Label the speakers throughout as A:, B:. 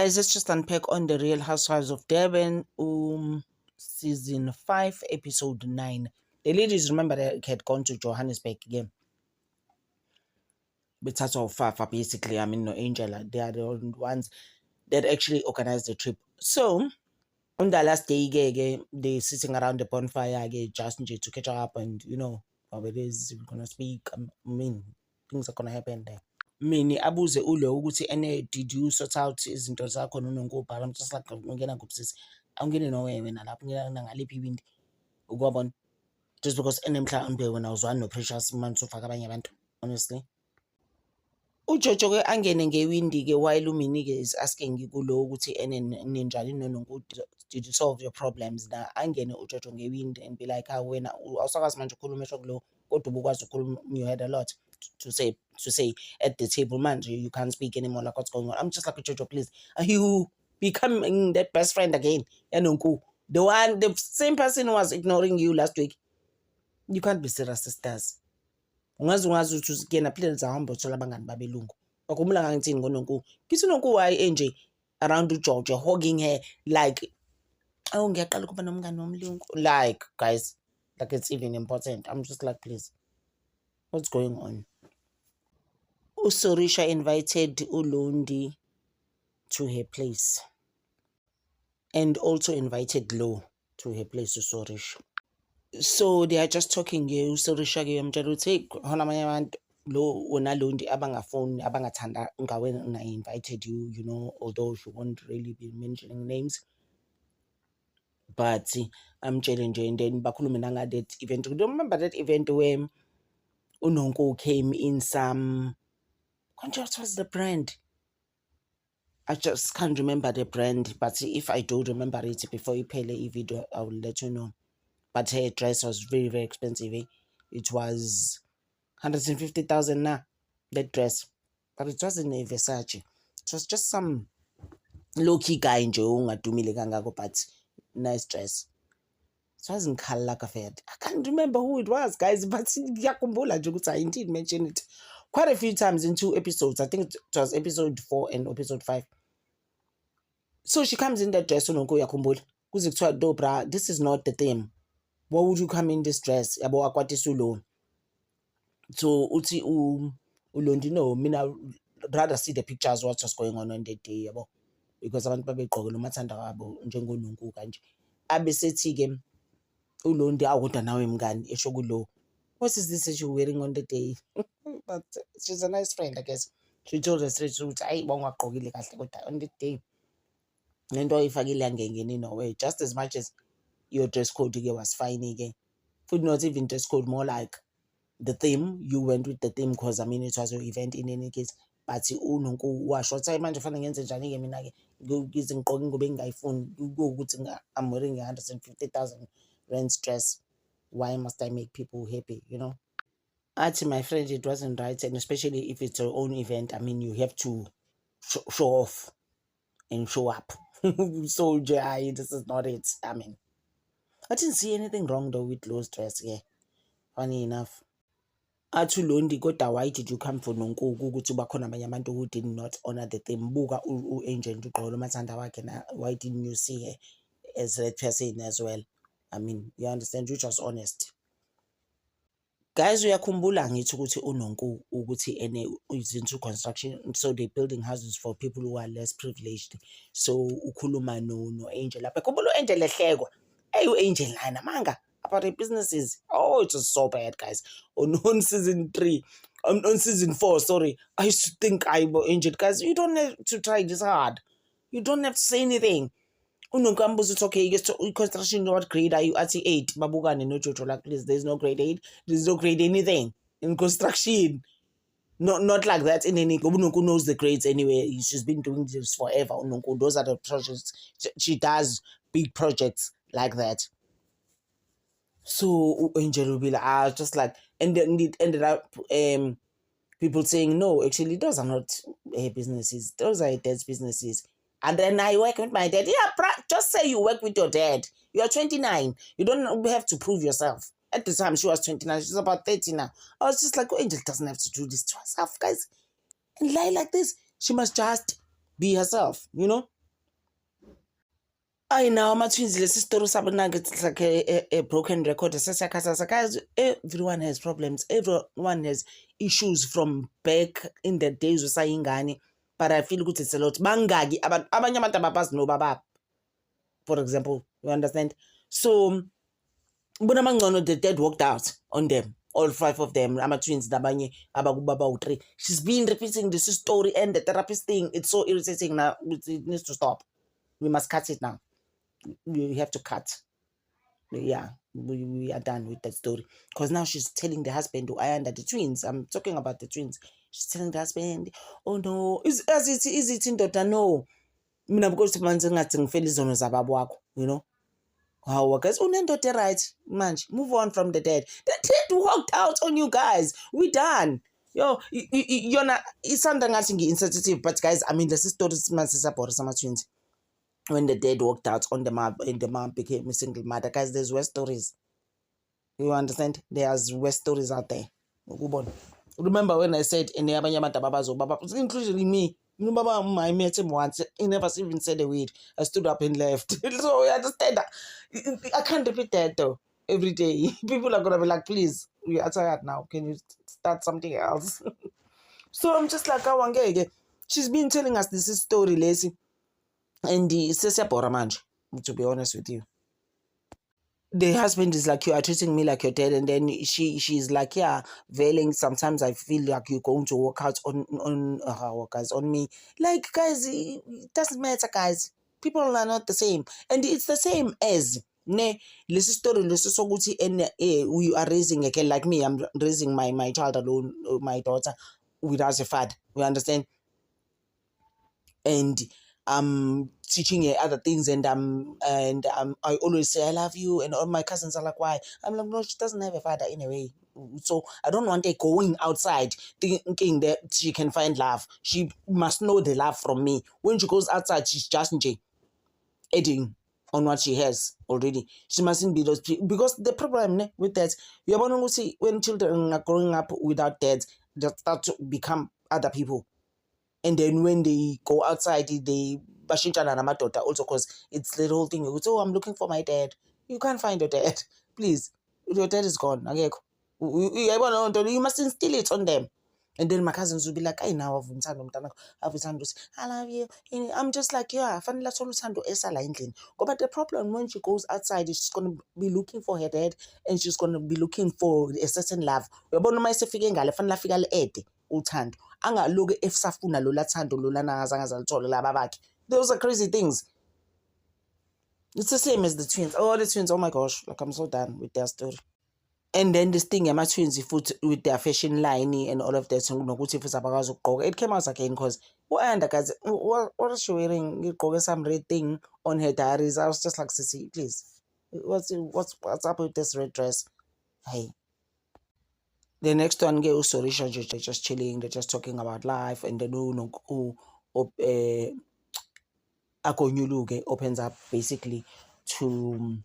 A: Guys, let's just unpack on the Real Housewives of Durban, season 5, episode 9. The ladies, remember, they had gone to Johannesburg again. But that's all Fafa, basically. I mean, no Angela, they are the ones that actually organized the trip. So, on the last day, they sitting around the bonfire, just to catch up and, how it is, we're going to speak. I mean, things are going to happen there. Mini abuze ulo ukuthi did you sort out izinto zakho nonongobhala? I'm just like ngena ngubusisi awungene nowe wena lapho ngena ngaliphi ibindi ukwabona just because mhlawumbe wena uzwana no Precious manje ufaka abanye abantu honestly. uJojo ke angene ngewindi ke while uMini ke is asking kulo ukuthi ninjani nononkuthi did you solve your problems na angene uJojo ngewindi and be like wena awusakazi manje ukhuluma esho kulo kodwa ubukwazi ukukhuluma you had a lot to say at the table manje you can't speak anymore like what's going on. I'm just like Jojo, please, are you becoming that best friend again? The same person who was ignoring you last week. You can't be serious, sisters. Ungazi ukuthi kena plans ahamba uthola abangani babelungu bakhumbula ngangithini ngoNonku kithi uNonku waye nje around uJojo hogging her like ngiyaqala ukuba nomngani womlungu like guys like it's even important. I'm just like, please, what's going on? Sorisha invited Ulundi to her place and also invited Lo to her place to Sorisha. So they are just talking. Sorisha yamtshela ukuthi hona amanye abantu lo wona Lundi abangafoni abangathanda ngawe I invited you, although she won't really be mentioning names. But I'm challenging and then bakhulume nanga that event. Do you remember that event where uNonku came in some, what was the brand? I just can't remember the brand, but if I do remember it before you play the video, I will let you know. But her dress was very, very expensive. It was 150,000 now, that dress. But it wasn't a Versace. It was just some low-key guy in ungadumile kangako, but nice dress. It wasn't Karl Lagerfeld. I can't remember who it was, guys, but I did mention it quite a few times in 2 episodes. I think it was episode 4 and episode 5. So she comes in that dress, Dobra, this is not the theme. Why would you come in this dress? So uti ulondi no, mina rather see the pictures what was going on that day, because abantu babegqoke nomathanda wabo njengoNonku kanje. Abesethi ke ulondi awuda nawe mngani esho kulo, what is this that you're wearing on the day? But she's a nice friend, I guess. She told us straight to ayi bongagqokile kahle kodwa on the day lento oyifakile angengeni nowhere, just as much as your dress code was fine again. Food not even dress code, more like the theme. You went with the theme because I mean it was your event in any case. But uNonku washo time manje fanele ngenze njani ke mina ke ngize ngiqoke ngobe ngayifuni ukuthi I'm wearing a 150,000 rand dress. Why must I make people happy, Actually, my friend, it wasn't right, and especially if it's your own event. I mean, you have to show off and show up. So, this is not it. I mean, I didn't see anything wrong though with Lo's dress. Yeah, funny enough. Athi Londi, kodwa why did you come for Nonku ukuthi bakhona abanye abantu who did not honor the theme? Buka Angel ugqola umathanda wakhe na, why didn't you see her as that person as well? I mean, you understand, which was honest. Guys, uyakhumbula ngithi ukuthi uNonku ukuthi is into construction, so they're building houses for people who are less privileged. So ukhuluma no Angel lapha. Khumbula uAngel ehlekwa. Hey, uAngel lana manga about the businesses. Oh, it was so bad, guys. On season 3, on season 4, sorry. I used to think Angel, guys, you don't have to try this hard. You don't have to say anything. uNonkambuzo uthi okay, construction, what grade are you? At 8. Babukane no Jojo, like, please, there's no grade 8. There's no grade anything in construction. Not like that in any. uNonku knows the grades anyway. She's been doing this forever. uNonku, those are the projects. She does big projects like that. So Angel will be like, just like, and then it ended up people saying, no, actually, those are not her businesses. Those are her dad's businesses. And then I work with my dad. Yeah, just say you work with your dad. You are 29. You don't have to prove yourself. At the time, she was 29. She's about 30 now. I was just like, Angel doesn't have to do this to herself, guys. And lie like this. She must just be herself, I know ama-twins lesi story sabo nange it's like a broken record sesiyakhathasa. Guys, everyone has problems, everyone has issues from back in the days usayingane, but I feel ukuthi it's a lot. Bangaki abanye abantu ababazi nobaba, for example, you understand? So bunamangcono the dad walked out on them, all 5 of them, ama-twins nabanye abakubaba u-3. She's been repeating this story, and the therapist thing, it's so irritating now. It needs to stop. We must cut it now. We have to cut. Yeah, we are done with that story, because now she's telling the husband, I under the twins, I'm talking about the twins, she's telling the husband, oh no, is it indoda? No, mina because manje ngathi ngifela izono zababa wakho, you know. How guys, unendoda right manje, move on from the dead. The dead walked out on you guys, we done. Yo, yona isanda ngathi ngi-insensitive, but guys, I mean, lesi story masisabhora sama-twins. When the dad walked out on the map and the mom became a single mother. Guys, there's worse stories. You understand? There's worse stories out there. Remember when I said in the including me, I met him once, he never even said a word. I stood up and left. So you understand that? I can't repeat that though every day. People are gonna be like, please, we are tired now. Can you start something else? So I'm just like, she's been telling us this story, Lacey. And to be honest with you, the husband is like, you are treating me like you're dead, and then she's like, yeah, veiling. Sometimes I feel like you're going to walk out on me. Like, guys, it doesn't matter, guys. People are not the same, and it's the same as this story. And we are raising again, like me. I'm raising my child alone, my daughter, without a father. We understand. And I'm teaching her other things, and I always say I love you, and all my cousins are like, why? I'm like, no, she doesn't have a father anyway, so I don't want her going outside thinking that she can find love. She must know the love from me. When she goes outside, she's just adding on what she has already. She mustn't be those people, because the problem with that, you're going to see when children are growing up without dads, they start to become other people. And then when they go outside, they bashintana namadoda also, because it's the whole thing. You say, oh, I'm looking for my dad. You can't find your dad. Please. Your dad is gone. You must instill it on them. And then my cousins will be like, I now I love you. I'm just like, yeah, but the problem, when she goes outside, she's going to be looking for her dad, and she's going to be looking for a certain love. Angaloku efsafuna lola thando lola nangazange zaluthola laba bakhe. Those are crazy things. It's the same as the twins. Oh, the twins, oh my gosh, like I'm so done with their story. And then this thing, my twins, with their fashion line and all of that, it came out again, because what is she wearing? You got some red thing on her diaries. I was just like, Sissy, please, what's up with this red dress? Hey. The next one, Sorisha, they're just chilling, they're just talking about life, and then Akonyuluke opens up basically to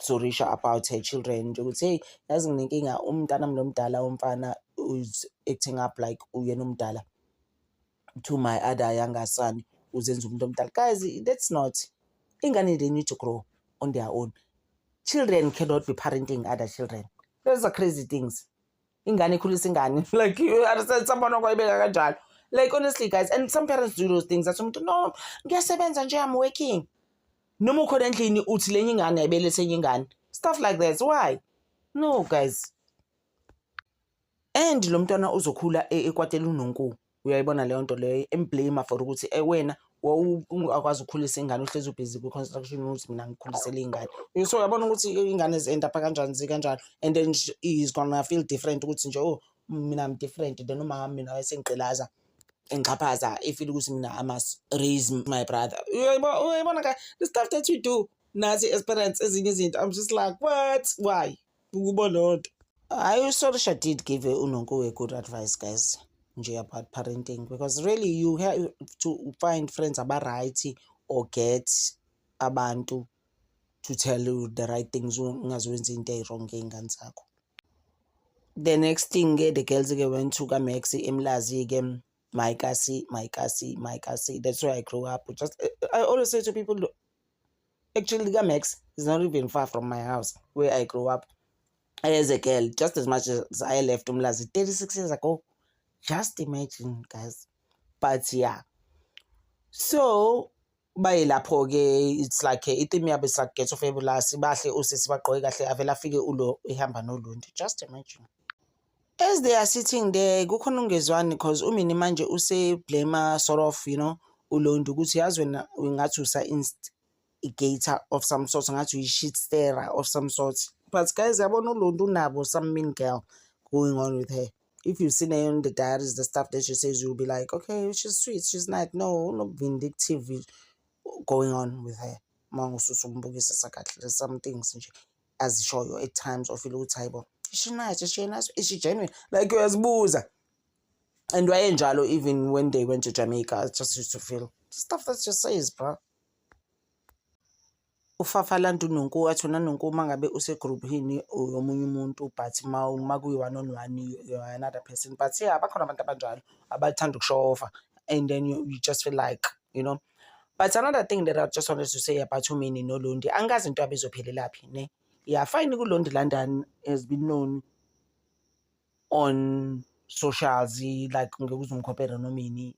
A: Sorisha about her children. You would say, doesn't thinking umfana who's acting up like uyenumdala to my other younger son who's in guys, that's not. Ingane, they need to grow on their own. Children cannot be parenting other children. Those are crazy things. Ingane ikhulisa ingane. Like, you understand, someone kanjalo. Like, honestly, guys, and some parents do those things. That's no, ngiyasebenza nje, I'm working. Noma ukhona endlini uthi lenye ingane ayibelethe enye ingane. Stuff like that. Why? No, guys. And lo mntwana uzokhula ekwatela unonku. Uyayibona leyo nto leyo, emblame for ukuthi wena akwazi ukukhulisa ingane, uhlezi ubhizi ku-construction ukuthi mina ngikhulisele ingane. So uyabona ukuthi ingane zi-end up kanjani kanjalo, and then he's gonna feel different ukuthi nje, oh, mina I'm different, then umama mina wayesengqilaza engixhaphaza, ifeel ukuthi mina I must raise my brother. Uyayibona ka, the stuff that you do nazi as parents, ezinye izinto, I'm just like, what? Why? Ukubona loo nto. I Sorisha did give Unongo a good advice, guys, about parenting, because really you have to find friends about right or get abantu to tell you the right things. The next thing, the girls went to Maxi Imlazi, my Kasi. That's where I grew up. I always say to people, Actually, Max is not even far from my house where I grew up as a girl, just as much as I left Umlazi 36 years ago. Just imagine, guys. But yeah. So, bayilapho-ke, it's like itimu yabo is like Ghetto Fabulous. Bahle usisi bagqoke kahle avela afike ulo ehamba noLundi. Just imagine. As they are sitting there, kukhona ungezwani because uMini manje use-blame sort of, uLondi ukuthi yazi wena ngathi usa-instigator of some sort, ngathi uyi-shit stirrer of some sort. But guys, yabona uLondi unabo some mean girl going on with her. If you've seen her on the diaries, the stuff that she says, you'll be like, okay, she's sweet, she's nice. No vindictive going on with her. There's some things as show you at times of feel type. Is she nice? Is she nice? Is she genuine? Like you as boozer. And why Njalo, even when they went to Jamaica, I just used to feel stuff that just says, bro. Ufafala ntununku wathona nunku mangabe use-group hini omunye umuntu but makuyi-one on one you're another person. But yeah, bakhona abantu abanjalo abathanda ukushofa and then you just feel like, But another thing that I just wanted to say about uMini noLundi, angazi into abezophelelaphi ne. Yeah, fine uLundi London has been known on socials, like ngekuzumkhophera noMini,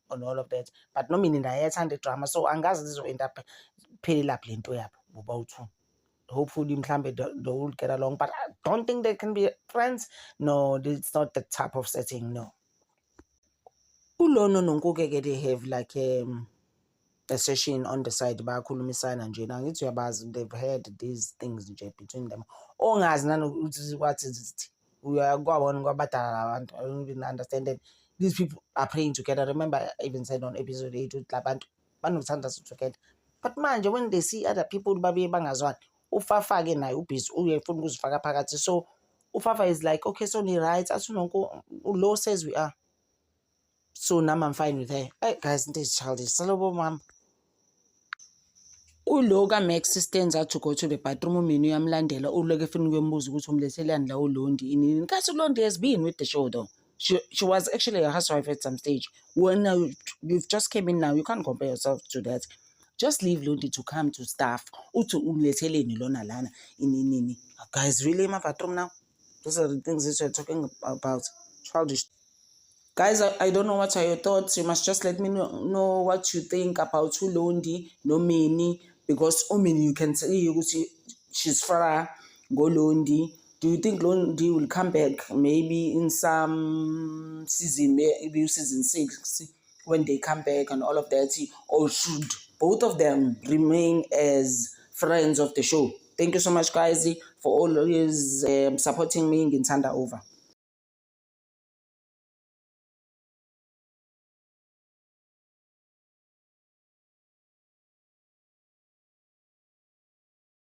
A: on all of that. But noMini naye ethanda drama, so angazi zizo-end up phelelaphi lento yabo bobawu-two. Hopefully mhlambe they will get along, but I don't think they can be friends. No, it's not the type of setting, no. Ulono nonkuke they have like a session on the side bayakhulumisana nje nangithi uyabazi they've heard these things nje between them ongazi nanokuthi what is it uyakubona kwabadala abantu. I don't even understand that these people are praying together. Remember I even said on episode 8 ukuthi labantu banokuthandaza together, but manje when they see other people babuye bangazwani, uFafa-ke naye ubhizi uyefuna ukuzifaka phakathi. So uFafa is like, okay, so ni right athi nonke law says we are, so now I'm fine with her. Hey guys, this childish. Salobo mama. Ulo kaMax stands out to go to the bathroom. uMini uyamlandela uloke efuna ukuyombuza ukuthi umlethelani la uLondi inini. Nkathi uLondi has been with the show though. She was actually a housewife at some stage. When now you've just came in now, you can't compare yourself to that. Just leave Londi to come to staff. Uthi umletheleni lona lana inini. Guys, really in my bathroom now? Those are the things that you're talking about. Childish. Guys, I don't know what are your thoughts. You must just let me know what you think about uLondi noMini, because uMini you can see she's far ngoLondi. Do you think Londi will come back maybe in some season, maybe season 6 when they come back and all of that, or should both of them remain as friends of the show? Thank you so much, guys, for always supporting me in Thanda Over.